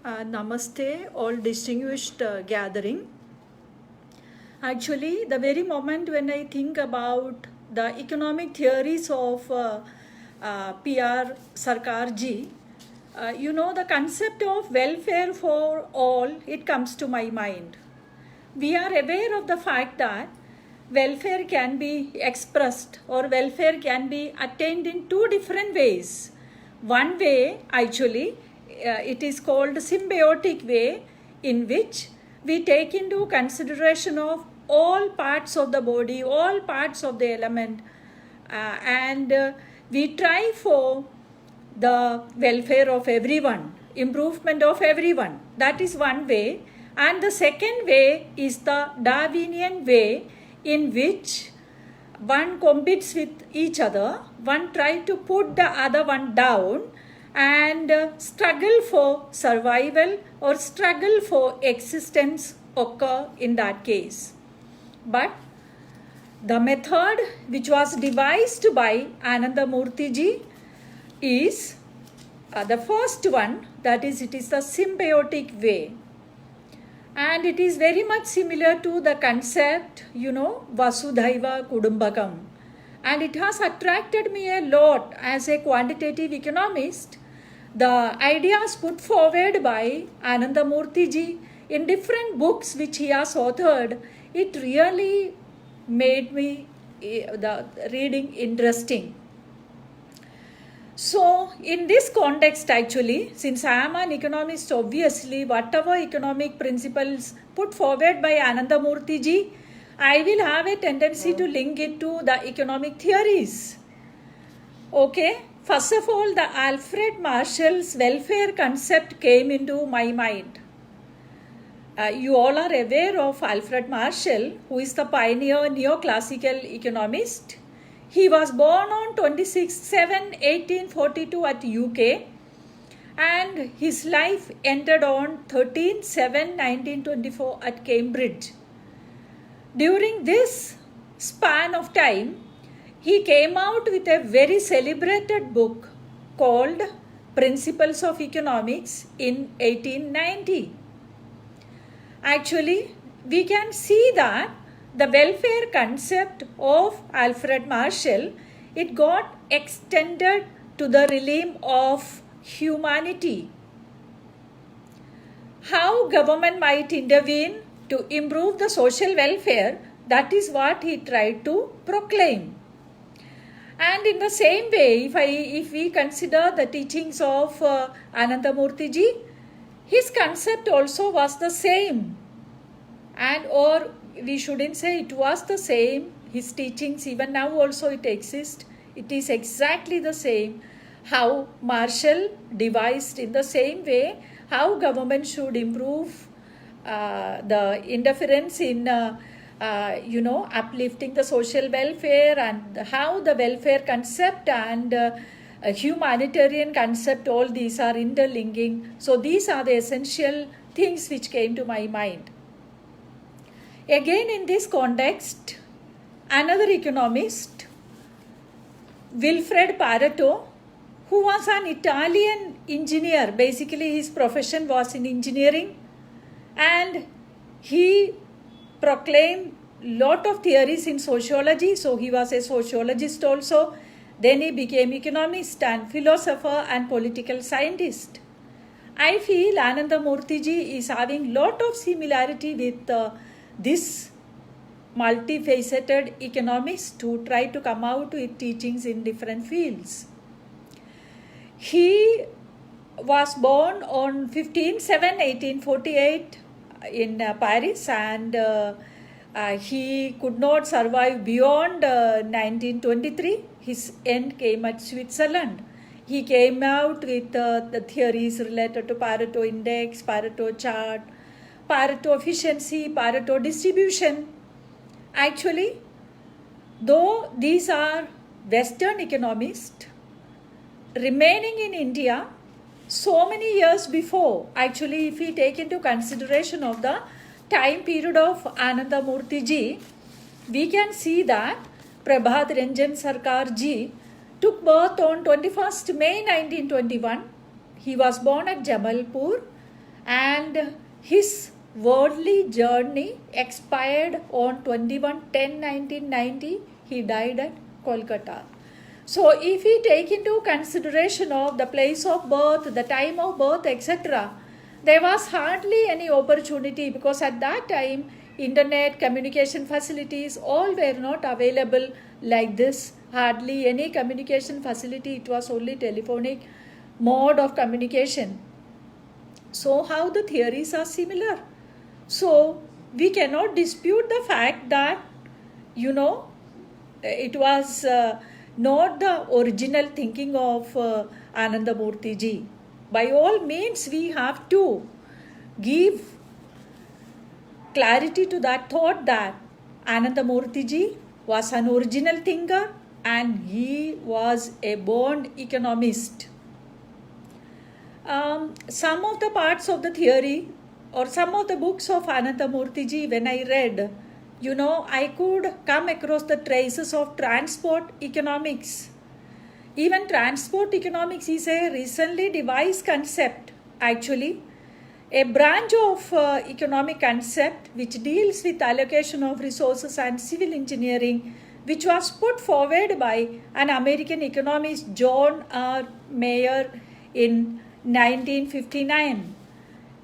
Namaste, all distinguished gathering. Actually, the very moment when I think about the economic theories of PR Sarkar ji, the concept of welfare for all, it comes to my mind. We are aware of the fact that welfare can be expressed or welfare can be attained in two different ways. One way, actually, it is called symbiotic way, in which we take into consideration of all parts of the body, all parts of the element, and we try for the welfare of everyone, improvement of everyone. That is one way. And the second way is the Darwinian way, in which one competes with each other, one tries to put the other one down and struggle for survival or struggle for existence occur in that case. But the method which was devised by Anandamurthy ji is the first one, that is, it is the symbiotic way. And it is very much similar to the concept, Vasudhaiva Kudumbakam. And it has attracted me a lot as a quantitative economist. The ideas put forward by Anandamurthy ji in different books which he has authored, it really made me the reading interesting. So, in this context, actually, since I am an economist, obviously, whatever economic principles put forward by Anandamurthy ji, I will have a tendency to link it to the economic theories. Okay, first of all, the Alfred Marshall's welfare concept came into my mind. You all are aware of Alfred Marshall, who is the pioneer neoclassical economist. He was born on 26/7/1842 at UK, and his life ended on 13/7/1924 at Cambridge. During this span of time, he came out with a very celebrated book called Principles of Economics in 1890. Actually, we can see that the welfare concept of Alfred Marshall, it got extended to the realm of humanity. How government might intervene to improve the social welfare, that is what he tried to proclaim. And in the same way, if we consider the teachings of Anandamurthy ji, his concept also was the same. Or we shouldn't say it was the same. His teachings, even now also it exists. It is exactly the same. How Marshall devised in the same way how government should improve the interference in uplifting the social welfare, and how the welfare concept and humanitarian concept, all these are interlinking. So these are the essential things which came to my mind. Again, in this context, another economist, Vilfredo Pareto, who was an Italian engineer, basically his profession was in engineering, and he proclaimed lot of theories in sociology, so he was a sociologist also. Then he became economist and philosopher and political scientist. I feel Anandamurthy ji is having lot of similarity with this multifaceted economist who try to come out with teachings in different fields. He was born on 15/7/1848 in Paris, and he could not survive beyond 1923. His end came at Switzerland. He came out with the theories related to Pareto index, Pareto chart, Pareto efficiency, Pareto distribution. Actually, though these are Western economists, remaining in India so many years before, actually if we take into consideration of the time period of Anandamurthy ji, we can see that Prabhat Ranjan Sarkar ji took birth on 21st May 1921. He was born at Jabalpur, and his worldly journey expired on 21/10/1990. He died at Kolkata. So if we take into consideration of the place of birth, the time of birth, etc., there was hardly any opportunity, because at that time internet communication facilities all were not available like this. Hardly any communication facility, it was only telephonic mode of communication. So how the theories are similar? So we cannot dispute the fact that, it was not the original thinking of Anandamurti ji. By all means, we have to give clarity to that thought that Anandamurti ji was an original thinker and he was a born economist. Some of the parts of the theory or some of the books of Anandamurti ji, when I read, I could come across the traces of transport economics. Even transport economics is a recently devised concept, actually, a branch of economic concept which deals with allocation of resources and civil engineering, which was put forward by an American economist, John R. Mayer, in 1959.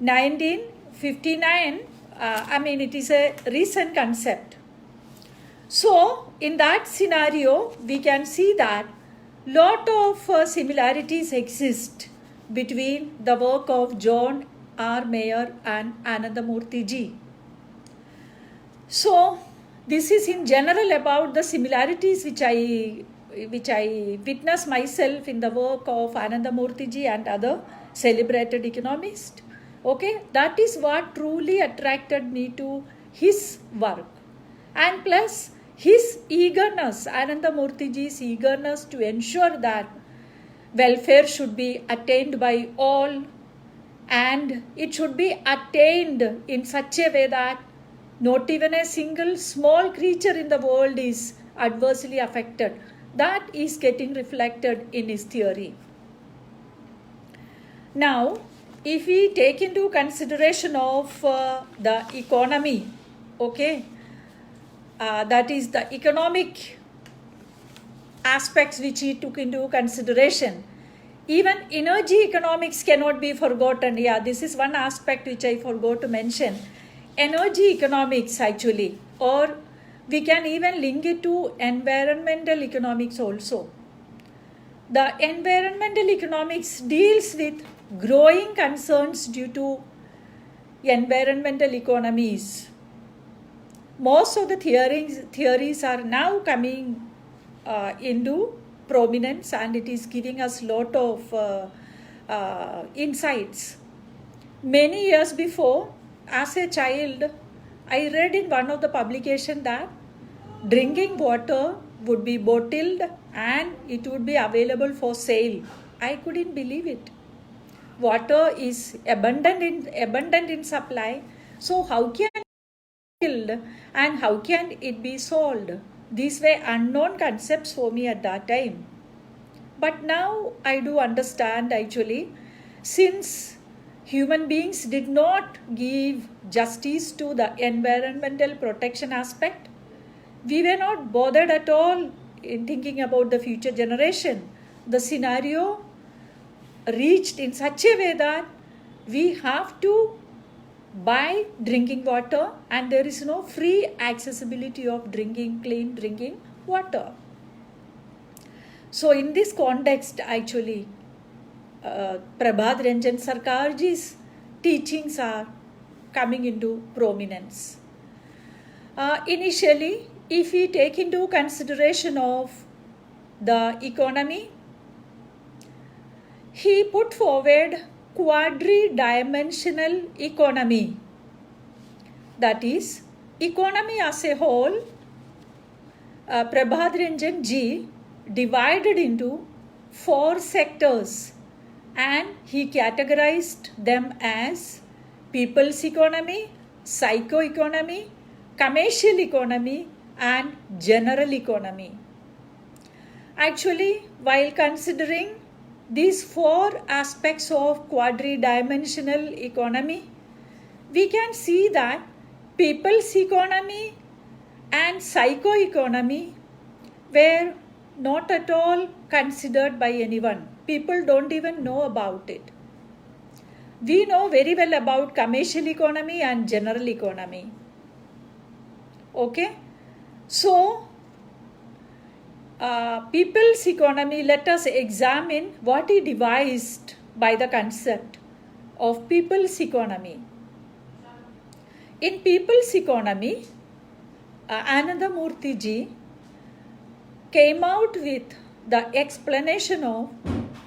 1959, it is a recent concept. So, in that scenario, we can see that lot of similarities exist between the work of John R. Mayer and Anandamurti ji. So, this is in general about the similarities which I witness myself in the work of Anandamurti ji and other celebrated economists. Okay, that is what truly attracted me to his work. And plus his eagerness, Anandamurti ji's eagerness to ensure that welfare should be attained by all, and it should be attained in such a way that not even a single small creature in the world is adversely affected. That is getting reflected in his theory. Now, if we take into consideration of the economy, okay, that is the economic aspects which he took into consideration. Even energy economics cannot be forgotten. Yeah, this is one aspect which I forgot to mention. Energy economics, actually, or we can even link it to environmental economics also. The environmental economics deals with growing concerns due to environmental economies. Most of the theories are now coming into prominence, and it is giving us lot of insights. Many years before, as a child, I read in one of the publications that drinking water would be bottled and it would be available for sale. I couldn't believe it. Water is abundant in supply, so how can it be bottled and how can it be sold? These were unknown concepts for me at that time. But now I do understand, actually, since human beings did not give justice to the environmental protection aspect, we were not bothered at all in thinking about the future generation. The scenario reached in such a way that we have to buy drinking water and there is no free accessibility of clean drinking water. So in this context, actually, Prabhat Ranjan Sarkarji's teachings are coming into prominence. Initially, if we take into consideration of the economy, he put forward quadri-dimensional economy. That is, economy as a whole, Prabhat Ranjan ji divided into 4 sectors, and he categorized them as people's economy, psycho-economy, commercial economy, and general economy. Actually, while considering these four aspects of quadridimensional economy, we can see that people's economy and psycho-economy were not at all considered by anyone. People don't even know about it. We know very well about commercial economy and general economy. Okay? So, people's economy, let us examine what he devised by the concept of people's economy. In people's economy, Anandamurthy ji came out with the explanation of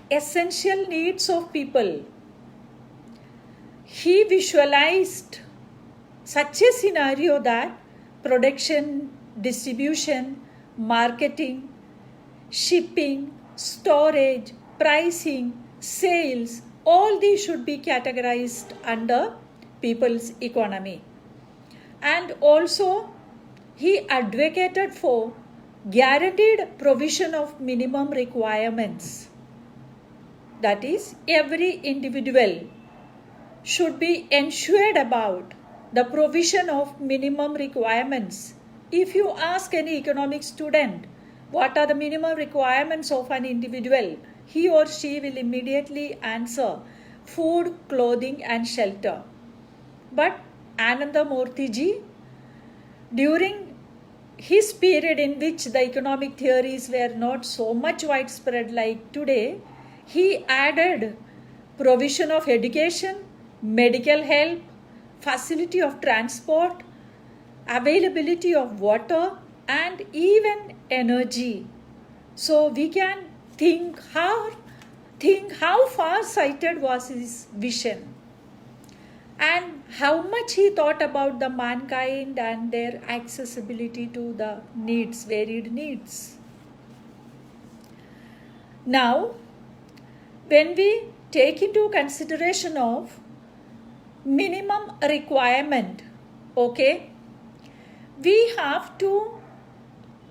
essential needs of people. He visualized such a scenario that production, distribution, marketing, shipping, storage, pricing, sales, all these should be categorized under people's economy. And also, he advocated for guaranteed provision of minimum requirements. That is, every individual should be ensured about the provision of minimum requirements. If you ask any economic student what are the minimum requirements of an individual, he or she will immediately answer food, clothing and shelter. But Anandamurthy ji, during his period in which the economic theories were not so much widespread like today, he added provision of education, medical help, facility of transport, availability of water and even energy. So we can think how far-sighted was his vision and how much he thought about the mankind and their accessibility to the needs, varied needs. Now, when we take into consideration of minimum requirement, okay, we have to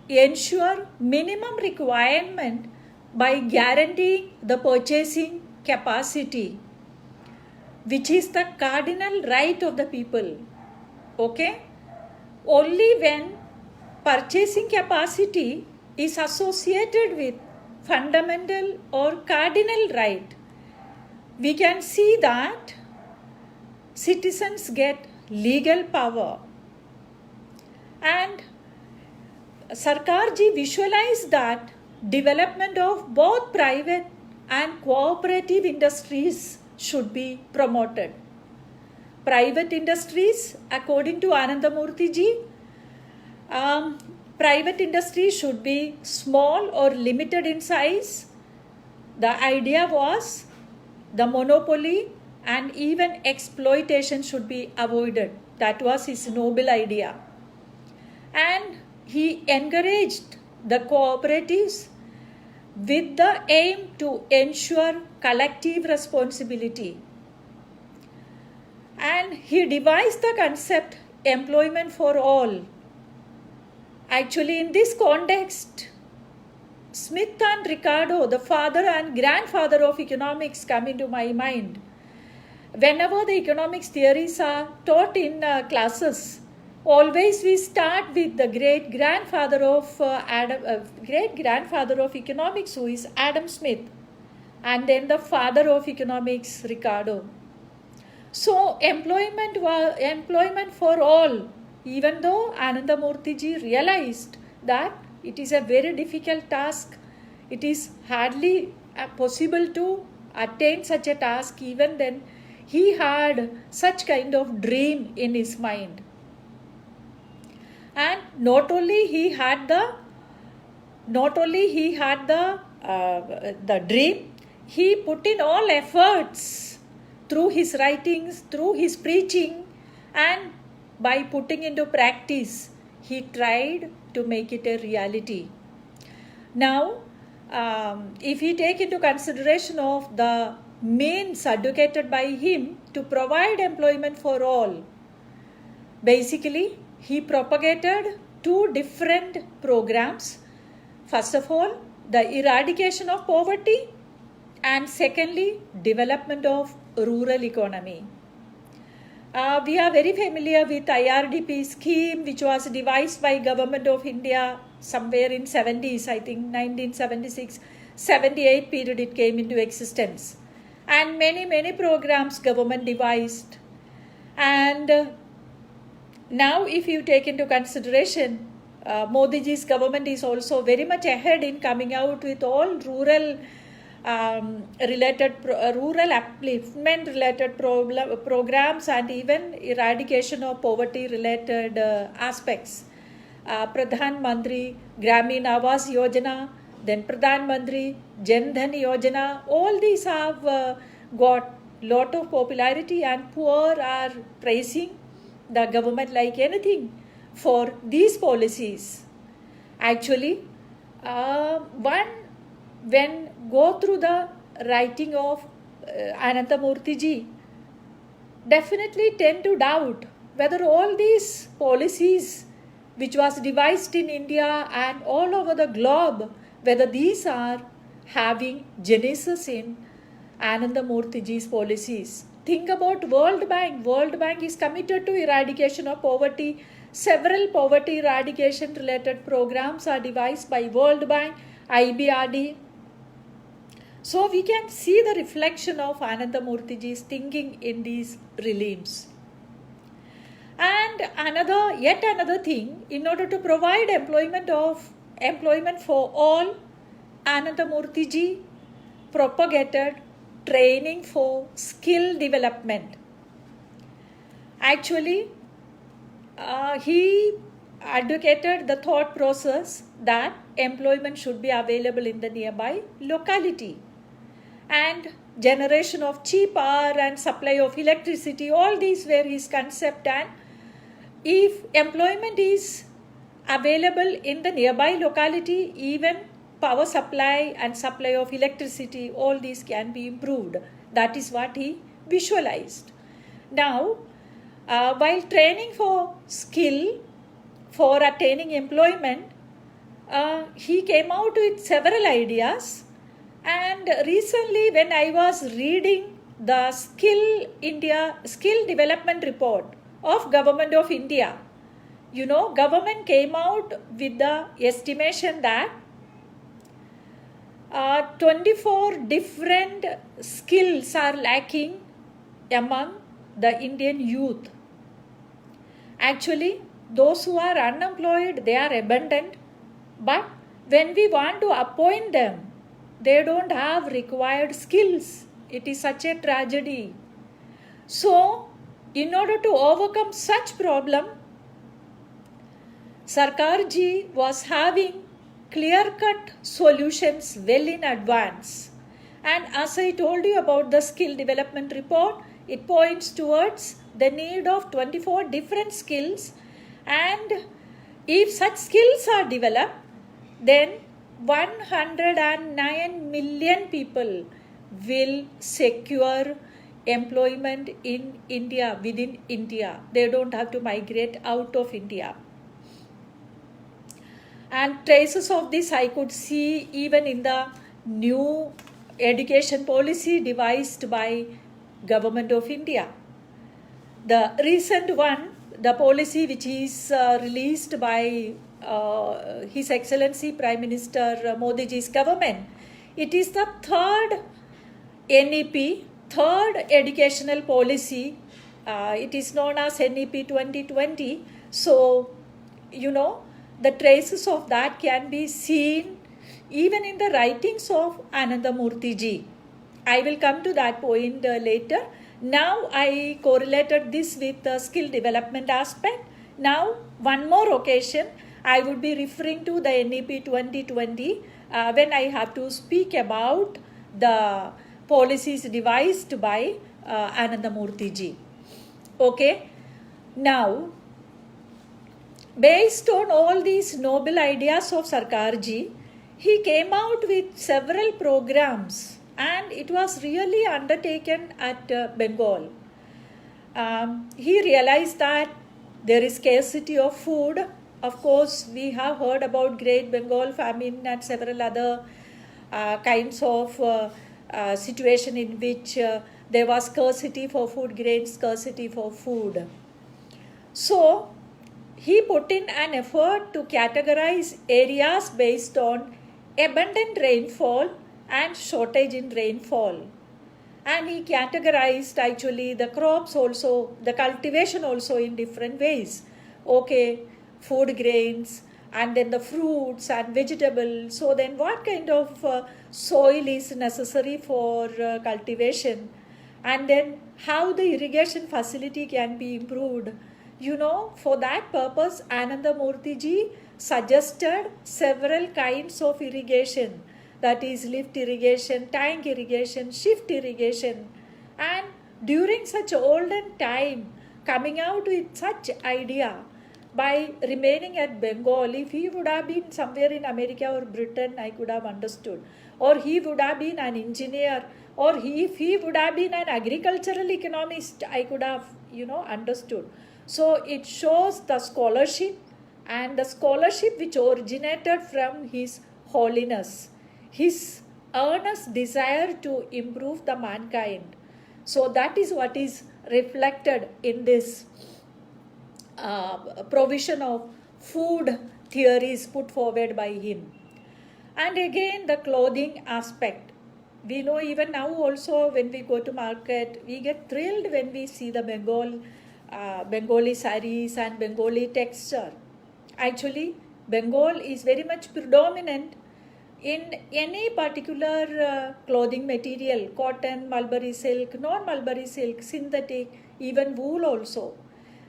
ensure minimum requirement by guaranteeing the purchasing capacity, which is the cardinal right of the people. Okay? Only when purchasing capacity is associated with fundamental or cardinal right, we can see that citizens get legal power. And Sarkarji visualized that development of both private and cooperative industries should be promoted. Private industries, according to Anandamurthy ji, private industries should be small or limited in size. The idea was the monopoly and even exploitation should be avoided. That was his noble idea. And he encouraged the cooperatives with the aim to ensure collective responsibility. And he devised the concept employment for all. Actually, in this context, Smith and Ricardo, the father and grandfather of economics, come into my mind. Whenever the economics theories are taught in classes, always we start with the great grandfather of economics, who is Adam Smith, and then the father of economics, Ricardo. So employment for all, even though Anandamurthy ji realized that it is a very difficult task, it is hardly possible to attain such a task. Even then, he had such kind of dream in his mind. And not only he had the dream, he put in all efforts through his writings, through his preaching, and by putting into practice, he tried to make it a reality. Now, if we take into consideration of the means advocated by him to provide employment for all, basically, he propagated two different programs. First of all, the eradication of poverty, And secondly, development of rural economy. We are very familiar with IRDP scheme, which was devised by Government of India somewhere in 70s, I think 1976, 78 period it came into existence. And many programs government devised. And now if you take into consideration, Modi ji's government is also very much ahead in coming out with all rural rural upliftment related programs and even eradication of poverty related aspects. Pradhan Mantri Gramin Awas Yojana, then Pradhan Mantri Jan Dhan Yojana, all these have got lot of popularity, and poor are praising the government like anything for these policies. Actually, when go through the writing of Ananthamurthy ji, definitely tend to doubt whether all these policies which was devised in India and all over the globe, whether these are having genesis in Ananthamurthy ji's policies. Think about World Bank. World Bank is committed to eradication of poverty. Several poverty eradication related programs are devised by World Bank, IBRD. So we can see the reflection of Ananthamurthy ji's thinking in these realms. And yet another thing, in order to provide employment for all, Ananthamurthy ji propagated training for skill development. Actually, he advocated the thought process that employment should be available in the nearby locality, and generation of cheap power and supply of electricity, all these were his concept. And if employment is available in the nearby locality, even power supply and supply of electricity, all these can be improved. That is what he visualized. Now, while training for skill for attaining employment, he came out with several ideas. And recently, when I was reading the Skill Development Report of Government of India, government came out with the estimation that 24 different skills are lacking among the Indian youth. Actually, those who are unemployed, they are abundant, but when we want to appoint them, they don't have required skills. It is such a tragedy. So, in order to overcome such problem, Sarkar ji was having clear-cut solutions well in advance. And as I told you about the skill development report, it points towards the need of 24 different skills. And if such skills are developed, then 109 million people will secure employment in India, within India. They don't have to migrate out of India. And traces of this I could see even in the new education policy devised by Government of India. The recent one, the policy which is released by His Excellency Prime Minister Modi ji's government, it is the third NEP, third educational policy. It is known as NEP 2020. So, the traces of that can be seen even in the writings of Ananthamurthy ji. I will come to that point later. Now I correlated this with the skill development aspect. Now, one more occasion, I would be referring to the NEP 2020 when I have to speak about the policies devised by Ananthamurthy ji. Okay. Now, based on all these noble ideas of Sarkar ji, he came out with several programs, and it was really undertaken at Bengal. He realized that there is scarcity of food. Of course, we have heard about Great Bengal famine and several other kinds of situation in which there was scarcity for food grains, scarcity for food. So he put in an effort to categorize areas based on abundant rainfall and shortage in rainfall. And he categorized actually the crops also, the cultivation also in different ways. Okay, food grains, and then the fruits and vegetables. So then what kind of soil is necessary for cultivation, and then how the irrigation facility can be improved. For that purpose, Ananda Murthy ji suggested several kinds of irrigation, that is lift irrigation, tank irrigation, shift irrigation. And during such olden time, coming out with such idea, by remaining at Bengal, if he would have been somewhere in America or Britain, I could have understood. Or he would have been an engineer, or if he would have been an agricultural economist, I could have, understood. So it shows the scholarship, and the scholarship which originated from His Holiness, his earnest desire to improve the mankind. So that is what is reflected in this provision of food theories put forward by him. And again, the clothing aspect. We know even now also when we go to market, we get thrilled when we see the Bengali saris and Bengali texture. Actually, Bengal is very much predominant in any particular clothing material, cotton, mulberry silk, non-mulberry silk, synthetic, even wool also.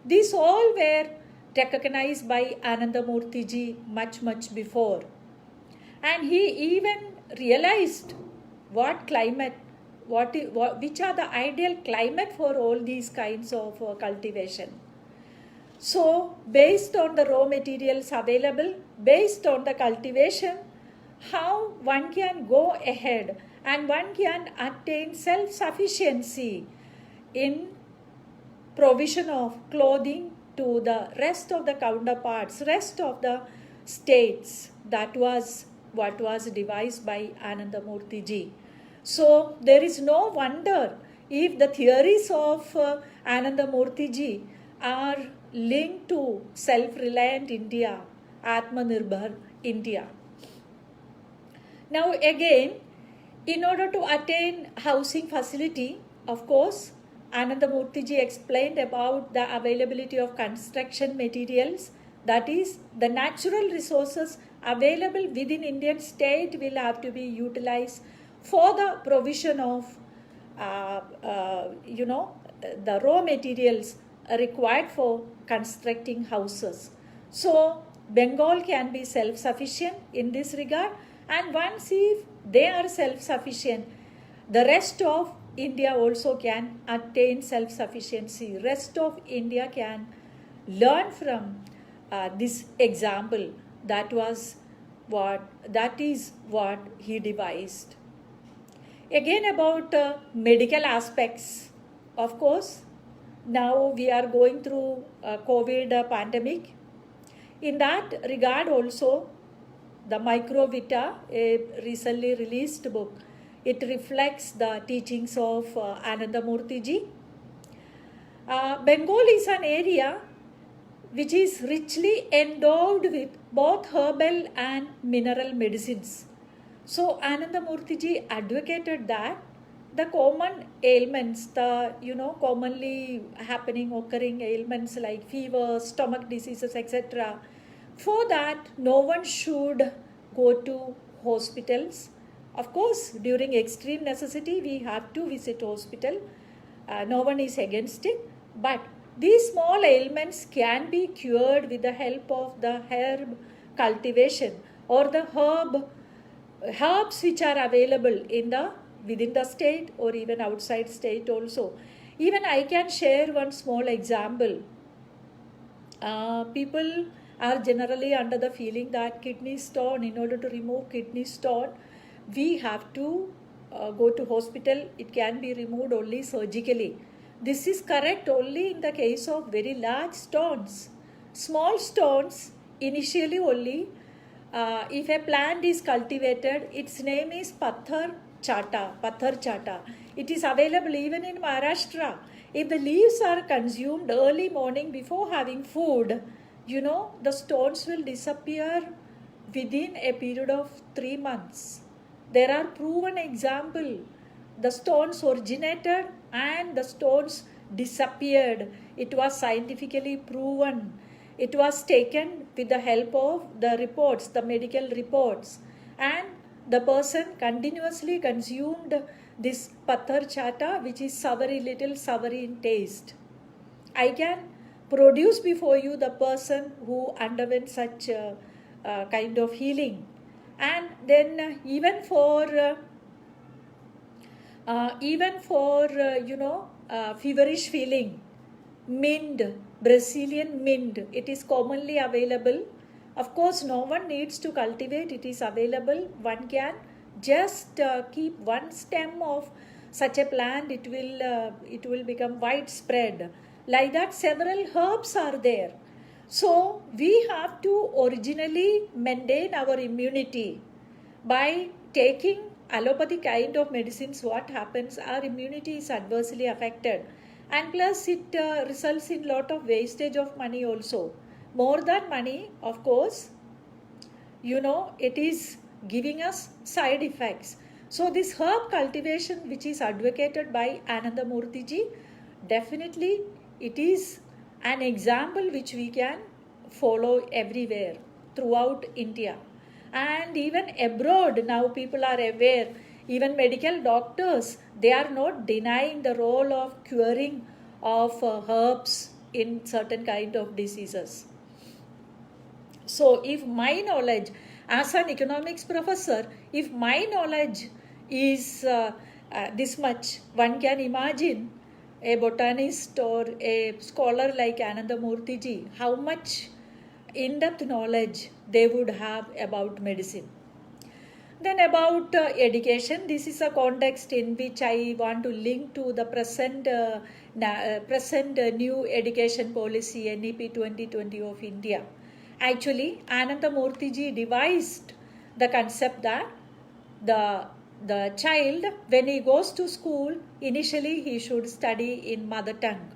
These all were recognized by Ananda Murthy ji much before. And he even realized what climate, which are the ideal climate for all these kinds of cultivation. So based on the raw materials available, based on the cultivation, how one can go ahead and one can attain self-sufficiency in provision of clothing to the rest of the counterparts, rest of the states. That was what was devised by Ananda Murthy ji. So there is no wonder if the theories of Ananda Murthy ji are linked to self-reliant India, Atmanirbhar India. Now again, in order to attain housing facility, of course, Ananda Murthy ji explained about the availability of construction materials, that is, the natural resources available within Indian state will have to be utilized for the provision of the raw materials required for constructing houses. So Bengal can be self-sufficient in this regard, and once if they are self-sufficient, the rest of India also can attain self-sufficiency. Rest of India can learn from this example. That is what he devised. Again, about medical aspects. Of course, now we are going through COVID pandemic. In that regard also, the Microvita, a recently released book, it reflects the teachings of Ananda Murthy ji. Bengal is an area which is richly endowed with both herbal and mineral medicines. So Ananda Murthy ji advocated that the common ailments, the commonly occurring ailments like fever, stomach diseases, etc., for that no one should go to hospitals. Of course, during extreme necessity we have to visit hospital. No one is against it, but these small ailments can be cured with the help of the herb cultivation or the herbs which are available within the state or even outside state also. Even I can share one small example. People are generally under the feeling that kidney stone, in order to remove kidney stone, we have to go to hospital. It can be removed only surgically. This is correct only in the case of very large stones. Small stones, initially only, if a plant is cultivated, its name is Patthar chata, pathar chata. It is available even in Maharashtra. If the leaves are consumed early morning before having food, the stones will disappear within a period of 3 months. There are proven example. The stones originated and the stones disappeared. It was scientifically proven. It was taken with the help of the reports, the medical reports, and the person continuously consumed this pathar chata, which is little savoury in taste. I can produce before you the person who underwent such kind of healing. And then even for feverish feeling, mint, Brazilian mint, it is commonly available. Of course, no one needs to cultivate, it is available. One can just keep one stem of such a plant, it will become widespread. Like that, several herbs are there. So we have to originally maintain our immunity by taking allopathy kind of medicines. What happens, our immunity is adversely affected, and plus it results in lot of wastage of money also. More than money, of course, it is giving us side effects. So this herb cultivation, which is advocated by Anandamurthy ji, definitely it is an example which we can follow everywhere throughout India. And even abroad, now people are aware, even medical doctors, they are not denying the role of curing of herbs in certain kind of diseases. So if my knowledge as an economics professor, if my knowledge is this much, one can imagine a botanist or a scholar like Anandamurthy ji, how much in-depth knowledge they would have about medicine. Then about education, this is a context in which I want to link to the present new education policy, NEP 2020 of India. Actually, Anandamurthy ji devised the concept that the child, when he goes to school, initially he should study in mother tongue,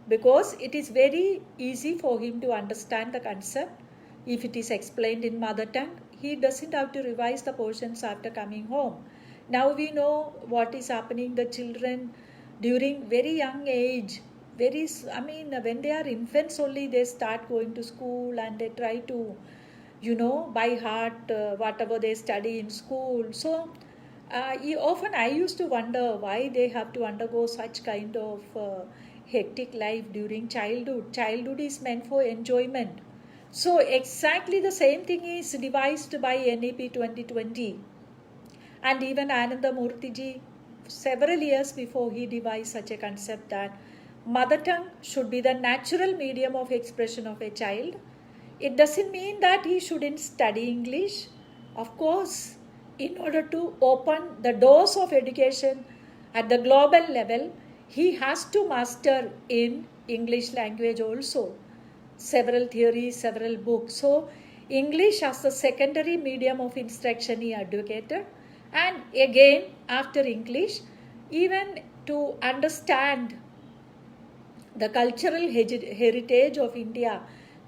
because it is very easy for him to understand the concept. If it is explained in mother tongue, he doesn't have to revise the portions after coming home. Now we know what is happening. The children during very young age, when they are infants only, they start going to school and they try to, by heart whatever they study in school. So often I used to wonder why they have to undergo such kind of hectic life during childhood. Childhood is meant for enjoyment. So exactly the same thing is devised by NEP 2020. And even Anandamurthy ji, several years before, he devised such a concept that mother tongue should be the natural medium of expression of a child. It doesn't mean that he shouldn't study English. Of course, in order to open the doors of education at the global level, he has to master in English language also. Several theories, several books. So English as the secondary medium of instruction he advocated. And again, after English, even to understand the cultural heritage of India,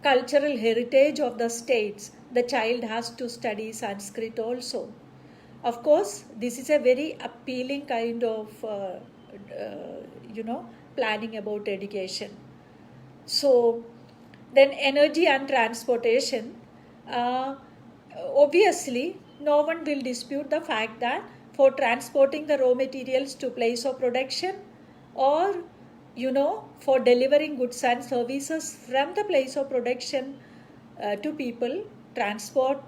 cultural heritage of the states, the child has to study Sanskrit also. Of course, this is a very appealing kind of, planning about education. So, then energy and transportation. Obviously, no one will dispute the fact that for transporting the raw materials to place of production, or for delivering goods and services from the place of production to people, transport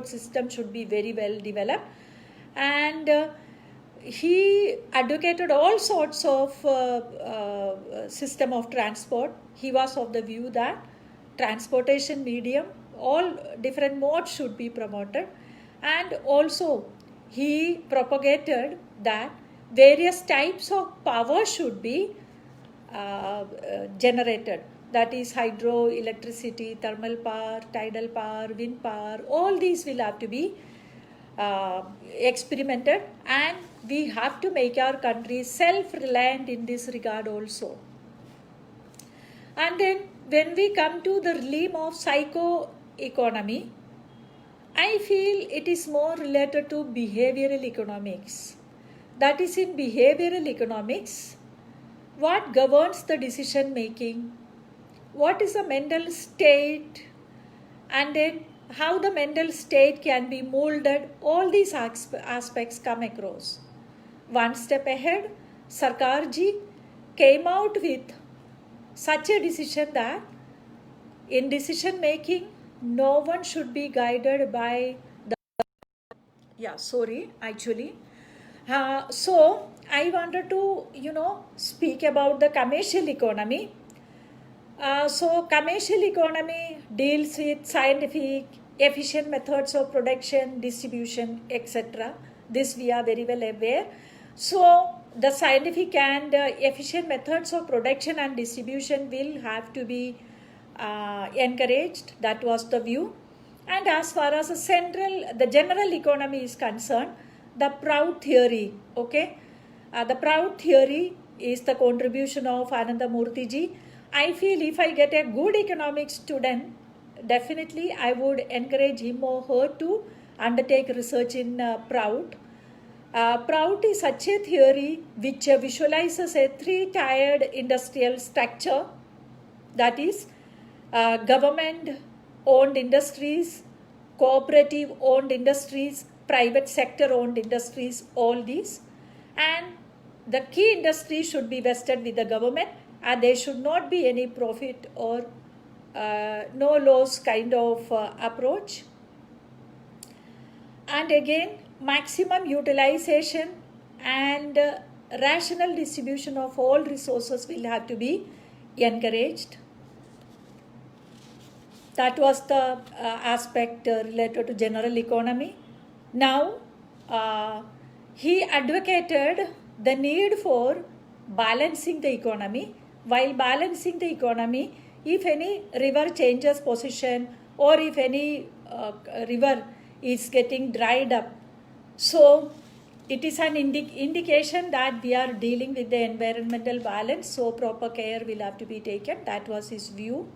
system should be very well developed. And he advocated all sorts of system of transport. He was of the view that transportation medium, all different modes should be promoted. And also he propagated that various types of power should be generated. That is hydro, electricity, thermal power, tidal power, wind power, all these will have to be experimented, and we have to make our country self-reliant in this regard also. And then when we come to the realm of psycho-economy, I feel it is more related to behavioral economics. That is, in behavioral economics, what governs the decision making, what is the mental state, and then how the mental state can be molded, all these aspects come across. One step ahead, Sarkarji came out with such a decision that in decision making, no one should be guided by the... So I wanted to, speak about the commercial economy. So commercial economy deals with scientific, efficient methods of production, distribution, etc. This we are very well aware. So the scientific and efficient methods of production and distribution will have to be encouraged. That was the view. And as far as the general economy is concerned, the Proud theory, the Proud theory is the contribution of Anandamurthy ji. I feel if I get a good economics student, definitely I would encourage him or her to undertake research in Proud. Proud is such a theory which visualizes a three-tiered industrial structure, that is government-owned industries, cooperative-owned industries, private sector-owned industries, all these. And the key industry should be vested with the government, and there should not be any profit or no loss kind of approach. And again, maximum utilization and rational distribution of all resources will have to be encouraged. That was the aspect related to general economy. Now, he advocated the need for balancing the economy. While balancing the economy, if any river changes position or if any river is getting dried up, so it is an indication that we are dealing with the environmental balance, so proper care will have to be taken. That was his view.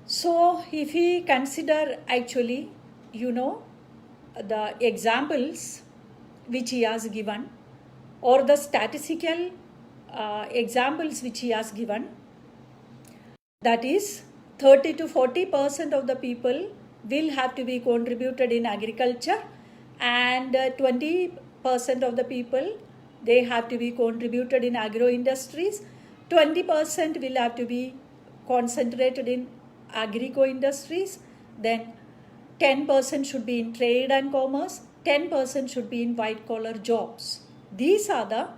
So if we consider actually, the examples which he has given or the statistical examples which he has given, that is 30 to 40% of the people will have to be contributed in agriculture, and 20% of the people, they have to be contributed in agro industries, 20% will have to be concentrated in agrico industries, then 10% should be in trade and commerce, 10% should be in white collar jobs. These are the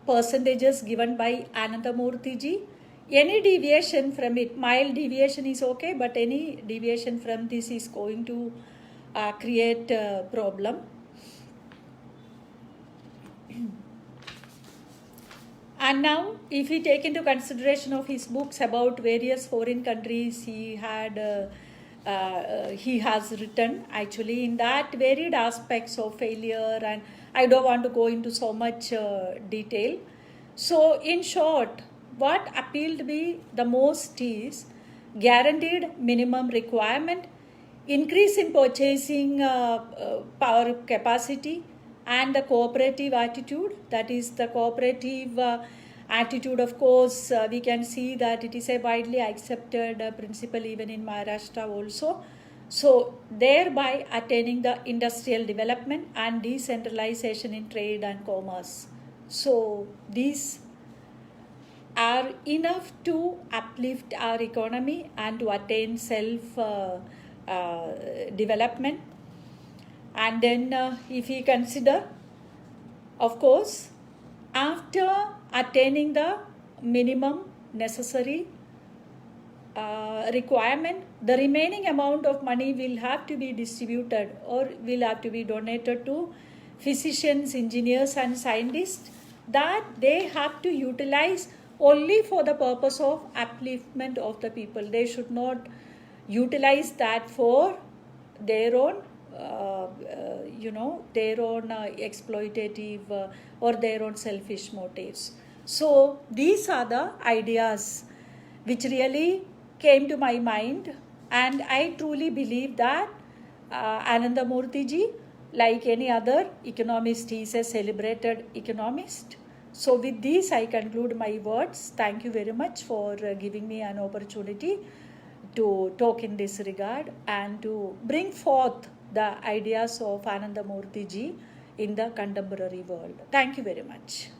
percentages given by Anandamurthy ji. Any deviation from it, mild deviation is okay, but any deviation from this is going to create a problem. And now, if we take into consideration of his books about various foreign countries he has written, actually, in that varied aspects of failure, and I don't want to go into so much detail. So, in short, what appealed me the most is guaranteed minimum requirement, increase in purchasing power capacity, and the cooperative attitude. That is the cooperative attitude, of course, we can see that it is a widely accepted principle even in Maharashtra also. So thereby attaining the industrial development and decentralization in trade and commerce. So these are enough to uplift our economy and to attain self-development. And then if we consider, of course, after attaining the minimum necessary requirement, the remaining amount of money will have to be distributed or will have to be donated to physicians, engineers and scientists, that they have to utilize only for the purpose of upliftment of the people. They should not utilize that for their own their own exploitative or their own selfish motives. So these are the ideas which really came to my mind, and I truly believe that Anandamurthy ji, like any other economist, he is a celebrated economist. So with this I conclude my words. Thank you very much for giving me an opportunity to talk in this regard and to bring forth the ideas of Anandamurthy ji in the contemporary world. Thank you very much.